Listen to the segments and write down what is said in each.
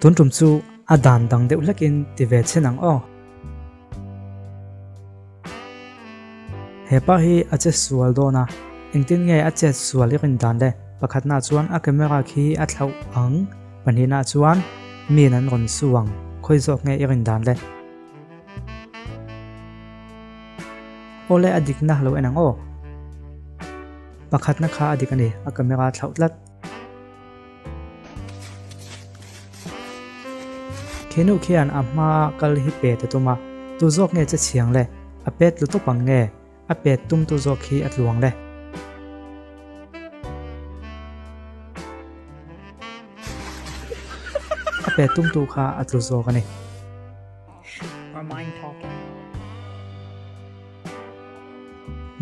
ตุนตุมซูอาดานดังเดอุลักินติเวชเชนังอ้อเฮปะฮีอาเจสวลโดนะอิงตินไงอาเจสวลลิกินดานเลประคัดนาจวนอาเกเมราคีอาเทาอังปันฮีนาจวนมีนันรอนสวงคอยจอกไงอิกินดานเลโอเลอดิกนะเราเอนังอ้อประคัดนักขาอดิกันนี่อาเกเมราเทาลัดเคนุเขียนอามากัลฮิเปตตุมาตุจอกเงจะเฉียงเลยอาเป็ดลุตุปังเงอาเป็ดตุ้มตุจอกฮีอัดหลวงเลยอาเป็ดตุ้มตุขาอัดลุจอกันนี่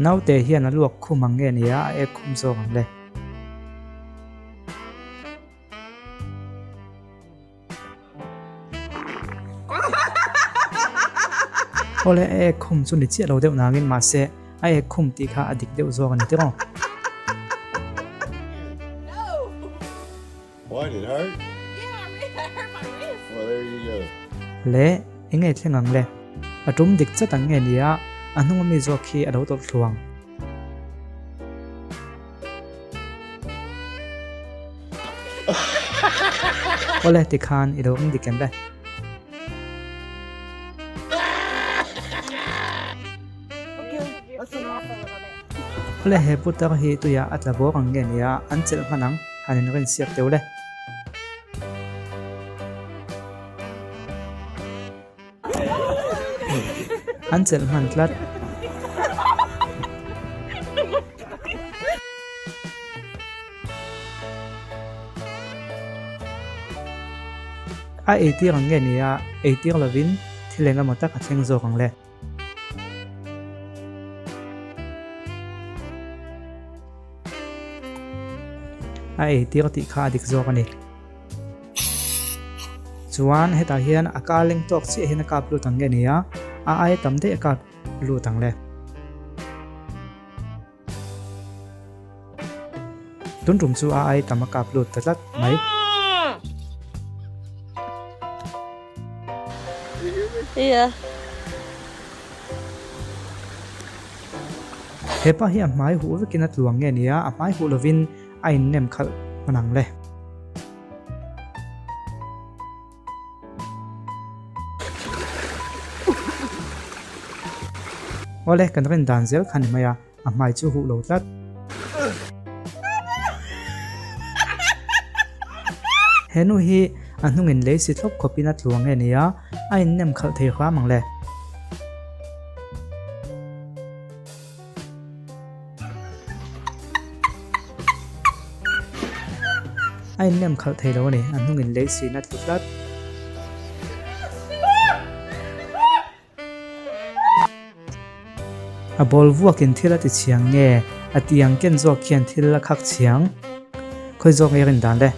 น้าเตเฮียนลวกคุมังเงนี่อาเอกคุมจอกันเลยโอเลเอคุมจุนิจิเราเดี๋ยวนางินมาเสไอเอคุมตีข้าอดิกเดี๋ยวโซกันนี่ที่รอ Why did it hurt? Yeah, it hurt my wrist. Well, there you go. เละเองไงเที่ยงังเลยอารมณ์ดิกจะตั้งเงี้ยนี่อ่ะอันนู้นมีโซคีอเราตัวทวงโอเลติคานอีเราดิกันเลยโอเลเฮปุตตะฮีตัวยาอัตลาบอกังเงี้ยนี่อ่ะอันเจลมานังฮันนี่ก็เสียบเดียวเลยอันเจลมันลัดไอที่รังเงี้ยนี่อะไอที่เราวินที่เล่นกันหมดตั้งแต่เช้าโซกันเลยไอที่เราติดขาดิกโซกันนี่จวนเหตุเฮียนอากาศเล่งตกเสียเห็นอากาศรู้ตั้งเงี้ยนี่อะไอทำได้อากาศรู้ตั้งเลยตุนตุ่มซูไอทำอากาศรู้ตัดไหมYeah. เฮปะเฮียไม้หูวิกินัดหลวงเงี้ยนี่อะไม้หูลวินไอเนมขัดมันนังเลยว่าเล็กกันเป็นดานเซลคันมาอะไม้จูหูโหลดลัดเฮนูฮีอันนุ่งเงินเลยสิทบขบินัดหลวงเงี้ยนี่อะไอเนมขัดเทความมังเลยไอเนมขัดเทแล้วนี่อันนุ่งเงินเลยสินัดลุดลัดบอลวัวกินที่ละติเชียงเง่อตียงเกินจอกเขียนที่ละคักเชียงค่อยจอกเงินดานเลย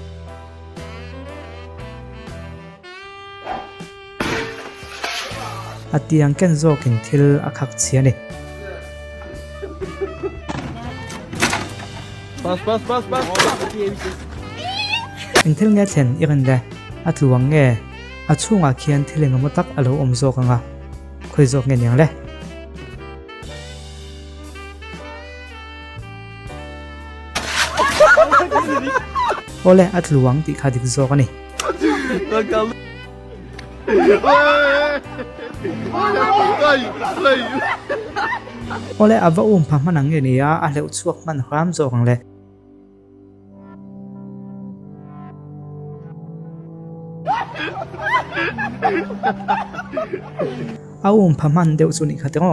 อตียงเกินจอกกินที่ละคักเชียงนี่ Bas bas bas bas. อิงที่เงี้ยเห็นอีกันเลยหลวงเง่ช่วงเขียนที่เล่นงมตักเราอมจอกกันค่อยจอกเงินยังเลยโอเลหลวงติขาดิกโซกันนี่ Bakalım. Ay, ay. โอเลว่าพามันนังเงี้ยนี่อะเลวชวกมันความโซกันเลยพามันเดี๋ยวสุนิขัดง้อ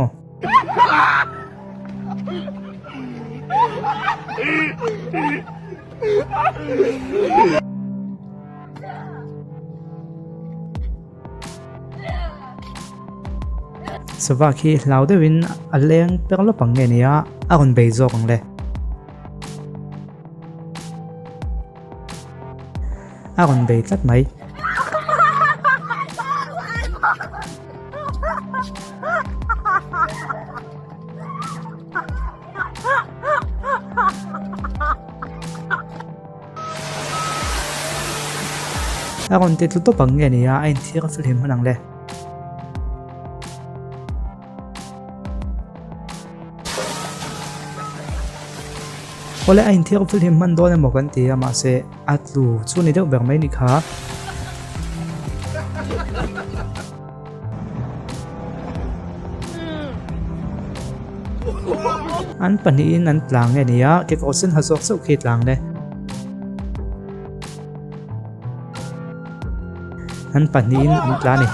สวัสดีเราได้วินอะไรยังเป็นรถปังเงี้ยนี่อะคนเบย์โซกันเลยคนเบย์ตัดไหม a kon te tu to pang nge ni a in thir fil him hanang le ole a in thir fil him man do ne mo kan ti ama se atlu chu ni deuh ber mai ni kha an pani in an tlang nge ni a ke ko sen ha sok sok khi tlang le an pani in an tla ni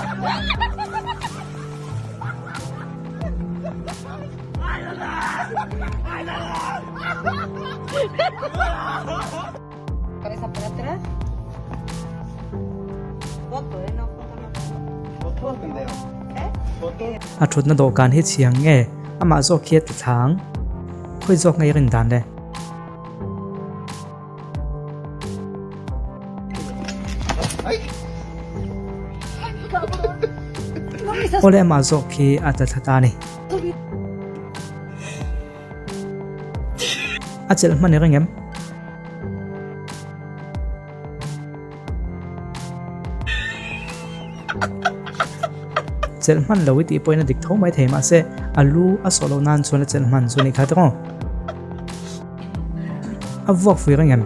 Cabeza para atrás. Foto, no foto, no. a thut na do kan hi chiang nge ama zo khiat thang khoi zok ngai rin dan le ole ama zo khi ata thata ni a chel man ni rengem chel man lo ti poina dik tho mai thema se alu a solo nan chuna chel man chuni kha to a vok fi rengem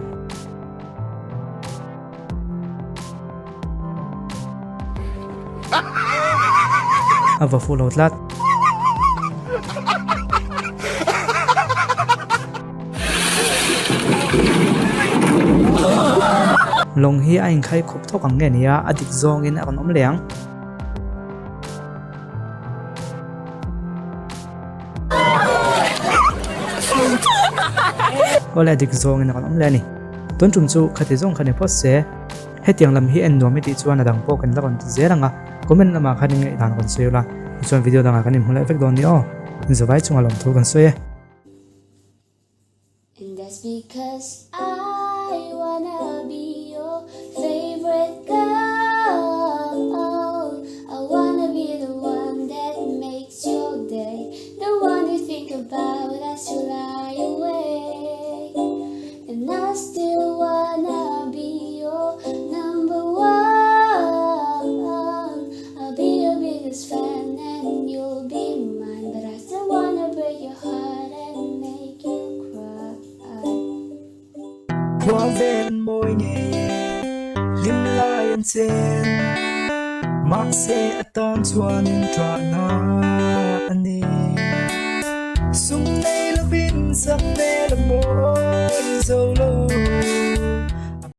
a va fu lo tlat long hi a in khai khop thok ang nge nia adik zong in a kon om leang ole dik zong in a kon om le ni ton chum chu khati zong khani pos se hetiang lam hi en no mi ti chuan adang po kan la kon zeranga comment lama khani ngai dan kon seula chuan video danga kan hmula effect don ni o in zawai chunga lom thu kan soe And that's because I wanna be your favorite girl. I wanna be the one that makes your day, the one you think about as you lie awake. And I still wanna be your number one. I'll be your biggest fan and you'll be mine, but I still wanna break your heart and make you cry. Qua ven môi nhẹ lim lai en sen mak se atan chuan in tra na ani sung nei la bin sak ne la mo zo lo